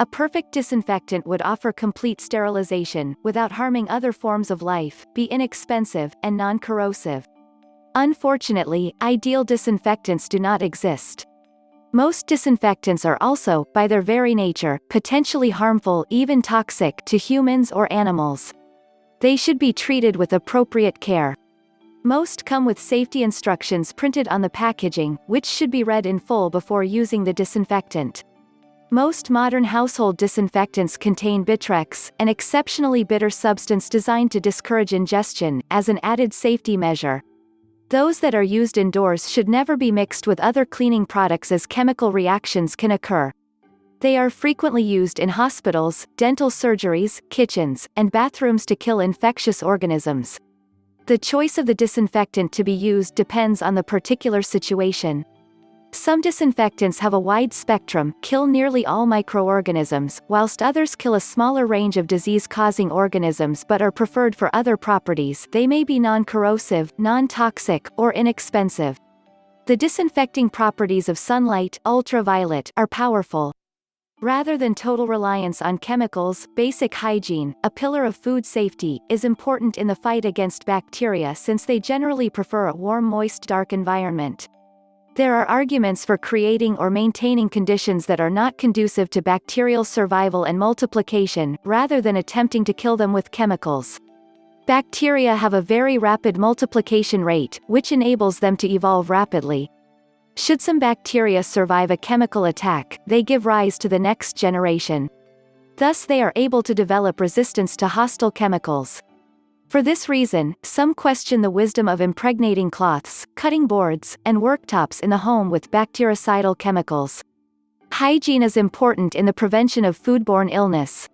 A perfect disinfectant would offer complete sterilization, without harming other forms of life, be inexpensive, and non-corrosive. Unfortunately, ideal disinfectants do not exist. Most disinfectants are also, by their very nature, potentially harmful, even toxic, to humans or animals. They should be treated with appropriate care. Most come with safety instructions printed on the packaging, which should be read in full before using the disinfectant. Most modern household disinfectants contain Bitrex, an exceptionally bitter substance designed to discourage ingestion, as an added safety measure. Those that are used indoors should never be mixed with other cleaning products as chemical reactions can occur. They are frequently used in hospitals, dental surgeries, kitchens, and bathrooms to kill infectious organisms. The choice of the disinfectant to be used depends on the particular situation. Some disinfectants have a wide spectrum, kill nearly all microorganisms, whilst others kill a smaller range of disease-causing organisms but are preferred for other properties. They may be non-corrosive, non-toxic, or inexpensive. The disinfecting properties of sunlight, ultraviolet, are powerful. Rather than total reliance on chemicals, basic hygiene, a pillar of food safety, is important in the fight against bacteria since they generally prefer a warm, moist, dark environment. There are arguments for creating or maintaining conditions that are not conducive to bacterial survival and multiplication, rather than attempting to kill them with chemicals. Bacteria have a very rapid multiplication rate, which enables them to evolve rapidly. Should some bacteria survive a chemical attack, they give rise to the next generation. Thus they are able to develop resistance to hostile chemicals. For this reason, some question the wisdom of impregnating cloths, cutting boards, and worktops in the home with bactericidal chemicals. Hygiene is important in the prevention of foodborne illness.